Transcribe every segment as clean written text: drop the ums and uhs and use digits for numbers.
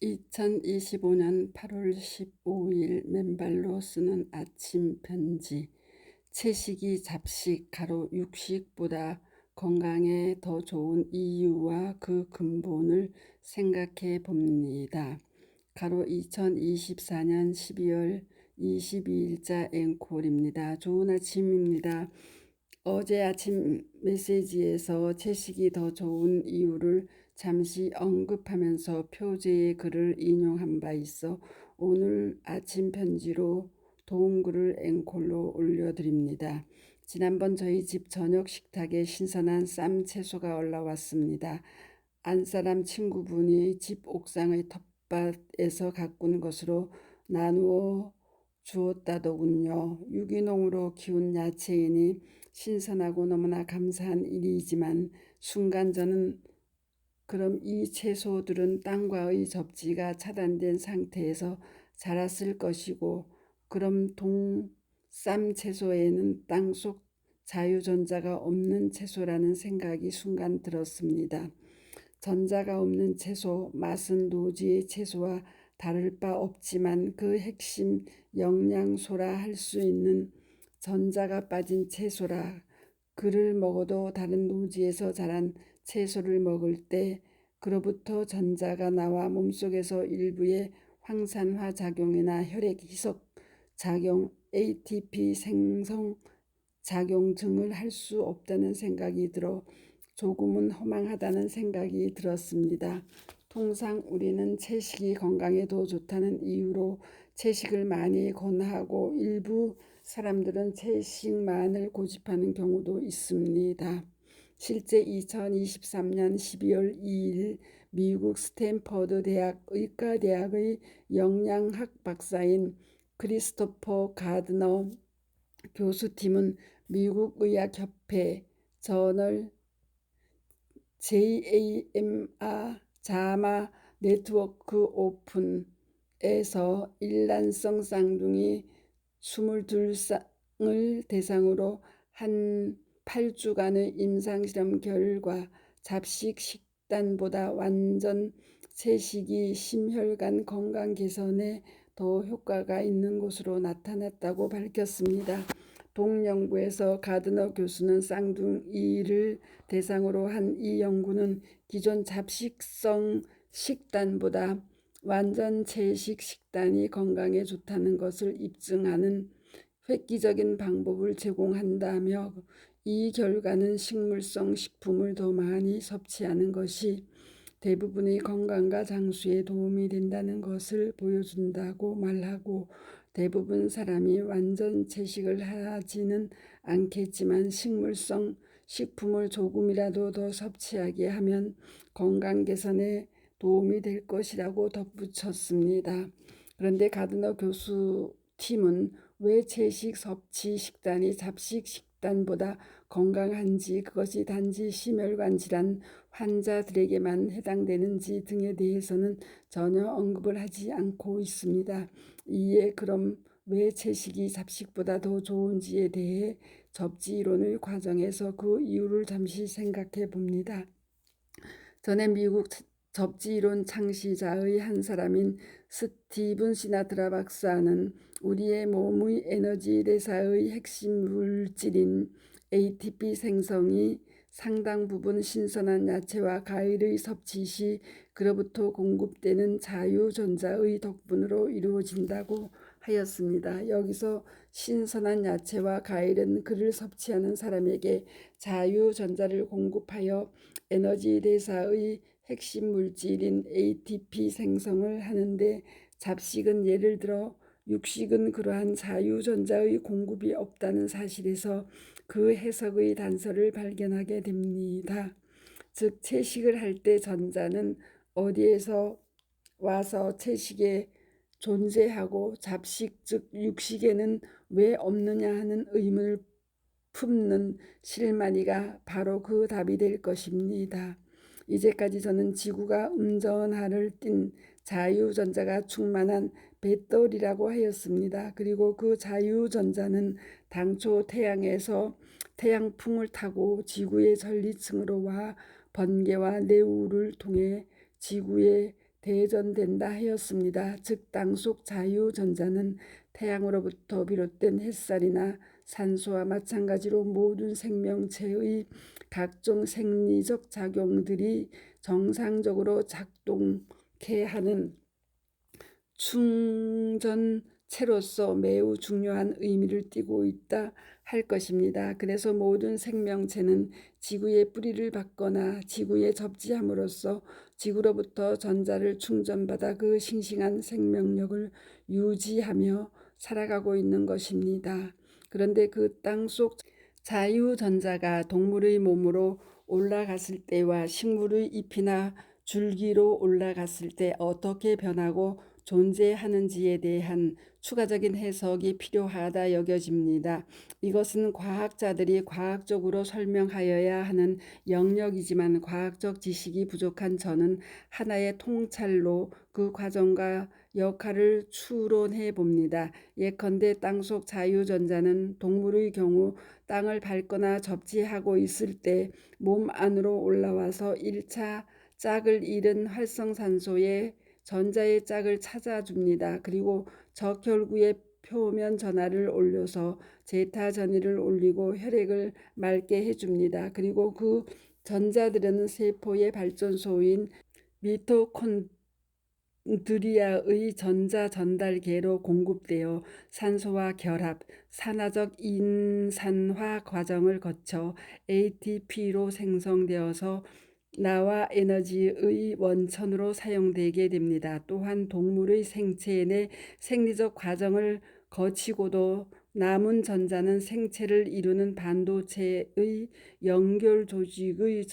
2025년 8월 15일 맨발로 쓰는 아침 편지. 채식이 잡식, 가로 육식보다 건강에 더 좋은 이유와 그 근본을 생각해 봅니다. 가로 2024년 12월 22일자 앵콜입니다. 좋은 아침입니다. 어제 아침 메시지에서 채식이 더 좋은 이유를 잠시 언급하면서 표제의 글을 인용한 바 있어 오늘 아침 편지로 도움글을 앵콜로 올려드립니다. 지난번 저희 집 저녁 식탁에 신선한 쌈 채소가 올라왔습니다. 안사람 친구분이 집 옥상의 텃밭에서 가꾼 것으로 나누어 주었다더군요. 유기농으로 키운 야채이니 신선하고 너무나 감사한 일이지만 순간 저는 그럼 이 채소들은 땅과의 접지가 차단된 상태에서 자랐을 것이고 그럼 동쌈 채소에는 땅속 자유전자가 없는 채소라는 생각이 순간 들었습니다. 전자가 없는 채소, 맛은 노지의 채소와 다를 바 없지만 그 핵심 영양소라 할 수 있는 전자가 빠진 채소라. 그를 먹어도 다른 노지에서 자란 채소를 먹을 때 그로부터 전자가 나와 몸속에서 일부의 황산화 작용이나 혈액 희석 작용, ATP 생성 작용 등을 할 수 없다는 생각이 들어 조금은 허망하다는 생각이 들었습니다. 통상 우리는 채식이 건강에 더 좋다는 이유로 채식을 많이 권하고 일부 사람들은 채식만을 고집하는 경우도 있습니다. 실제 2023년 12월 2일 미국 스탠퍼드 대학 의과대학의 영양학 박사인 크리스토퍼 가드너 교수팀은 미국 의학협회 저널 자마 네트워크 오픈에서 일란성 쌍둥이 22쌍을 대상으로 한 8주간의 임상실험 결과 잡식 식단보다 완전 채식이 심혈관 건강 개선에 더 효과가 있는 것으로 나타났다고 밝혔습니다. 동연구에서 가드너 교수는 쌍둥이를 대상으로 한 이 연구는 기존 잡식성 식단보다 완전 채식 식단이 건강에 좋다는 것을 입증하는 획기적인 방법을 제공한다며 이 결과는 식물성 식품을 더 많이 섭취하는 것이 대부분의 건강과 장수에 도움이 된다는 것을 보여준다고 말하고 대부분 사람이 완전 채식을 하지는 않겠지만 식물성 식품을 조금이라도 더 섭취하게 하면 건강 개선에 도움이 될 것이라고 덧붙였습니다. 그런데 가드너 교수 팀은 왜 채식 섭취 식단이 잡식 식단보다 건강한지, 그것이 단지 심혈관 질환 환자들에게만 해당되는지 등에 대해서는 전혀 언급을 하지 않고 있습니다. 이에 그럼 왜 채식이 잡식보다 더 좋은지에 대해 접지 이론의 과정에서 그 이유를 잠시 생각해 봅니다. 전에 미국 접지 이론 창시자의 한 사람인 스티븐 시나트라 박사는 우리의 몸의 에너지 대사의 핵심 물질인 ATP 생성이 상당 부분 신선한 야채와 과일의 섭취 시 그로부터 공급되는 자유전자의 덕분으로 이루어진다고 하였습니다. 여기서 신선한 야채와 과일은 그를 섭취하는 사람에게 자유전자를 공급하여 에너지 대사의 핵심 물질인 ATP 생성을 하는데 잡식은 예를 들어 육식은 그러한 자유전자의 공급이 없다는 사실에서 그 해석의 단서를 발견하게 됩니다. 즉 채식을 할 때 전자는 어디에서 와서 채식에 존재하고 잡식 즉 육식에는 왜 없느냐 하는 의문을 품는 실마리가 바로 그 답이 될 것입니다. 이제까지 저는 지구가 음전하를 띤 자유전자가 충만한 배터리라고 하였습니다. 그리고 그 자유전자는 당초 태양에서 태양풍을 타고 지구의 전리층으로 와 번개와 뇌우를 통해 지구의 대전된다 하였습니다. 즉 땅 속 자유전자는 태양으로부터 비롯된 햇살이나 산소와 마찬가지로 모든 생명체의 각종 생리적 작용들이 정상적으로 작동케 하는 충전체로서 매우 중요한 의미를 띠고 있다 할 것입니다. 그래서 모든 생명체는 지구의 뿌리를 받거나 지구에 접지함으로써 지구로부터 전자를 충전받아 그 싱싱한 생명력을 유지하며 살아가고 있는 것입니다. 그런데 그 땅 속 자유전자가 동물의 몸으로 올라갔을 때와 식물의 잎이나 줄기로 올라갔을 때 어떻게 변하고 존재하는지에 대한 추가적인 해석이 필요하다 여겨집니다. 이것은 과학자들이 과학적으로 설명하여야 하는 영역이지만 과학적 지식이 부족한 저는 하나의 통찰로 그 과정과 역할을 추론해 봅니다. 예컨대 땅속 자유전자는 동물의 경우 땅을 밟거나 접지하고 있을 때 몸 안으로 올라와서 1차 짝을 잃은 활성산소에 전자의 짝을 찾아줍니다. 그리고 적혈구의 표면 전하를 올려서 제타 전이를 올리고 혈액을 맑게 해줍니다. 그리고 그 전자들은 세포의 발전소인 미토콘드리아의 전자 전달계로 공급되어 산소와 결합, 산화적 인산화 과정을 거쳐 ATP로 생성되어서 나와 에너지의 원천으로 사용되게 됩니다. 또한 동물의 생체 내 생리적 과정을 거치고도 남은 전자는 생체를 이루는 반도체의 연결 조직의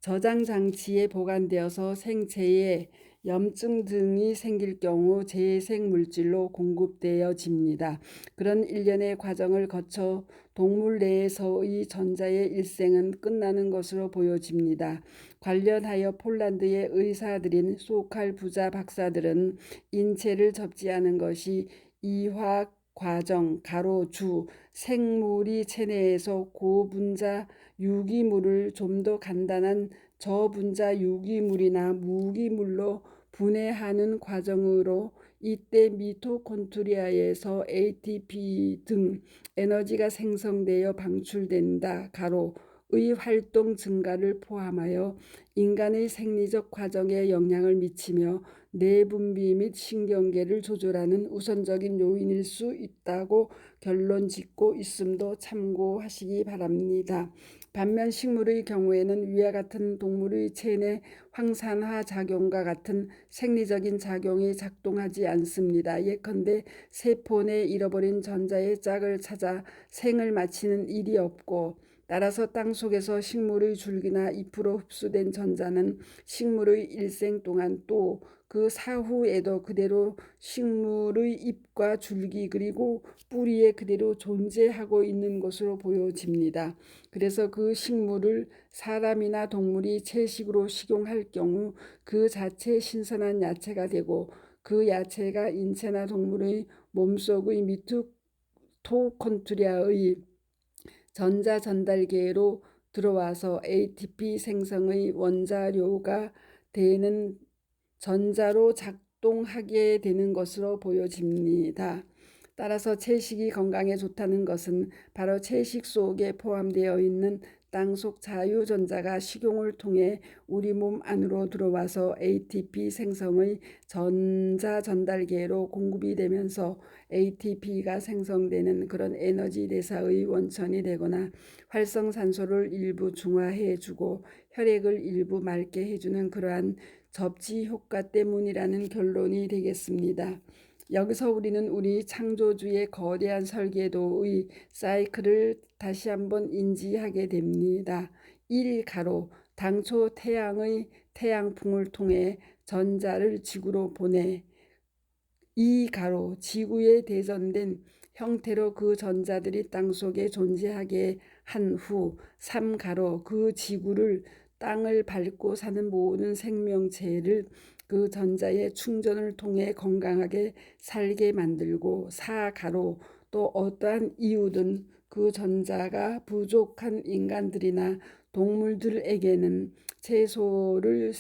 저장 장치에 보관되어서 생체에 염증 등이 생길 경우 재생 물질로 공급되어집니다. 그런 일련의 과정을 거쳐 동물 내에서의 전자의 일생은 끝나는 것으로 보여집니다. 관련하여 폴란드의 의사들인 소칼 부자 박사들은 인체를 접지하는 것이 이화 과정 주 생물이 체내에서 고분자 유기물을 좀 더 간단한 저분자 유기물이나 무기물로 분해하는 과정으로 이때 미토콘드리아에서 ATP 등 에너지가 생성되어 방출된다. 의 활동 증가를 포함하여 인간의 생리적 과정에 영향을 미치며 뇌분비 및 신경계를 조절하는 우선적인 요인일 수 있다고 결론 짓고 있음도 참고하시기 바랍니다. 반면 식물의 경우에는 위와 같은 동물의 체내 황산화 작용과 같은 생리적인 작용이 작동하지 않습니다. 예컨대 세포 내 잃어버린 전자의 짝을 찾아 생을 마치는 일이 없고 따라서 땅속에서 식물의 줄기나 잎으로 흡수된 전자는 식물의 일생 동안 또 그 사후에도 그대로 식물의 잎과 줄기 그리고 뿌리에 그대로 존재하고 있는 것으로 보여집니다. 그래서 그 식물을 사람이나 동물이 채식으로 식용할 경우 그 자체 신선한 야채가 되고 그 야채가 인체나 동물의 몸속의 미토콘드리아의 전자 전달계로 들어와서 ATP 생성의 원자료가 되는 전자로 작동하게 되는 것으로 보여집니다. 따라서 채식이 건강에 좋다는 것은 바로 채식 속에 포함되어 있는 땅속 자유전자가 식용을 통해 우리 몸 안으로 들어와서 ATP 생성의 전자 전달계로 공급이 되면서 ATP가 생성되는 그런 에너지 대사의 원천이 되거나 활성산소를 일부 중화해주고 혈액을 일부 맑게 해주는 그러한 접지 효과 때문이라는 결론이 되겠습니다. 여기서 우리는 우리 창조주의 거대한 설계도의 사이클을 다시 한번 인지하게 됩니다. 1. 당초 태양의 태양풍을 통해 전자를 지구로 보내 2. 지구에 대전된 형태로 그 전자들이 땅속에 존재하게 한 후 3. 그 지구를 땅을 밟고 사는 모든 생명체를 그 전자의 충전을 통해 건강하게 살게 만들고 4. 또 어떠한 이유든 그 전자가 부족한 인간들이나 동물들에게는 채소를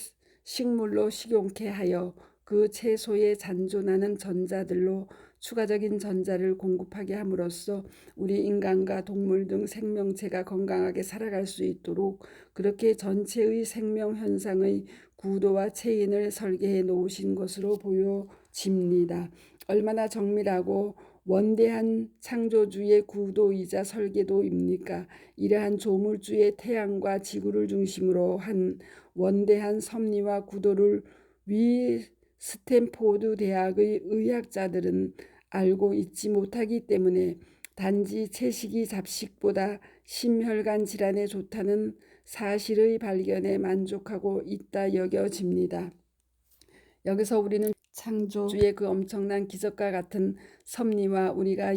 식물로 식용케 하여 그 채소에 잔존하는 전자들로 추가적인 전자를 공급하게 함으로써 우리 인간과 동물 등 생명체가 건강하게 살아갈 수 있도록 그렇게 전체의 생명 현상의 구도와 체인을 설계해 놓으신 것으로 보여집니다. 얼마나 정밀하고 원대한 창조주의 구도이자 설계도입니까? 이러한 조물주의 태양과 지구를 중심으로 한 원대한 섭리와 구도를 위 스탠포드 대학의 의학자들은 알고 있지 못하기 때문에 단지 채식이 잡식보다 심혈관 질환에 좋다는 사실의 발견에 만족하고 있다 여겨집니다. 여기서 우리는 창조주의 그 엄청난 기적과 같은 섭리와 우리가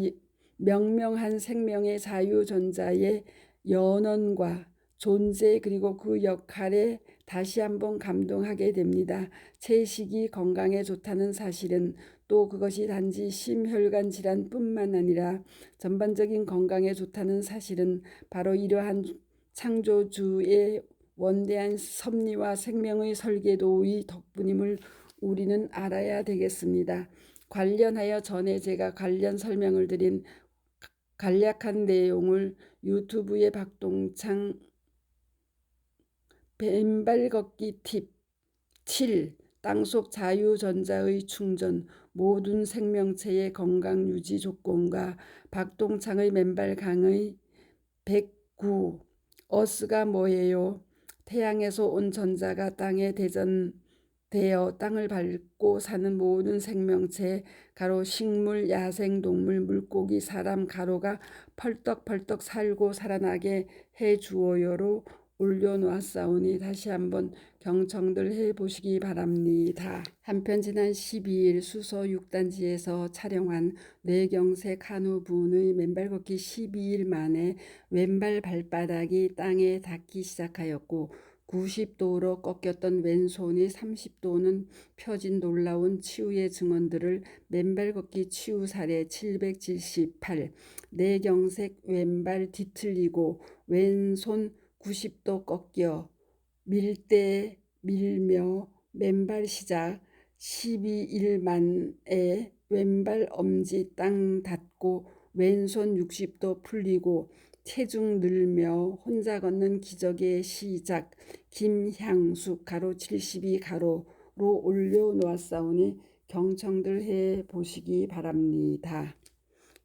명명한 생명의 자유전자의 연원과 존재 그리고 그 역할에 다시 한번 감동하게 됩니다. 채식이 건강에 좋다는 사실은 또 그것이 단지 심혈관 질환뿐만 아니라 전반적인 건강에 좋다는 사실은 바로 이러한 창조주의 원대한 섭리와 생명의 설계도의 덕분임을 우리는 알아야 되겠습니다. 관련하여 전에 제가 관련 설명을 드린 간략한 내용을 유튜브의 박동창 맨발 걷기 팁 7. 땅속 자유전자의 충전 모든 생명체의 건강 유지 조건과 박동창의 맨발 강의 109. 어스가 뭐예요? 태양에서 온 전자가 땅에 대전되어 땅을 밟고 사는 모든 생명체 가로 식물, 야생동물, 물고기, 사람 가로가 펄떡펄떡 살고 살아나게 해주어요로 올려놓았사오니 다시 한번 경청들 해보시기 바랍니다. 한편 지난 12일 수서 6단지에서 촬영한 뇌경색 한우 부의 맨발 걷기 12일 만에 왼발 발바닥이 땅에 닿기 시작하였고 90도로 꺾였던 왼손이 30도는 펴진 놀라운 치유의 증언들을 맨발 걷기 치유 사례 778 뇌경색 왼발 뒤틀리고 왼손 90도 꺾여 밀대 밀며 맨발 시작 12일 만에 왼발 엄지 땅 닿고 왼손 60도 풀리고 체중 늘며 혼자 걷는 기적의 시작 김향숙 가로 72 가로로 올려놓았사오니 경청들 해보시기 바랍니다.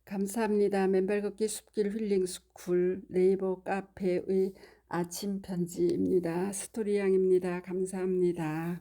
감사합니다. 맨발 걷기 숲길 힐링 스쿨 네이버 카페의 아침 편지입니다. 스토리양입니다. 감사합니다.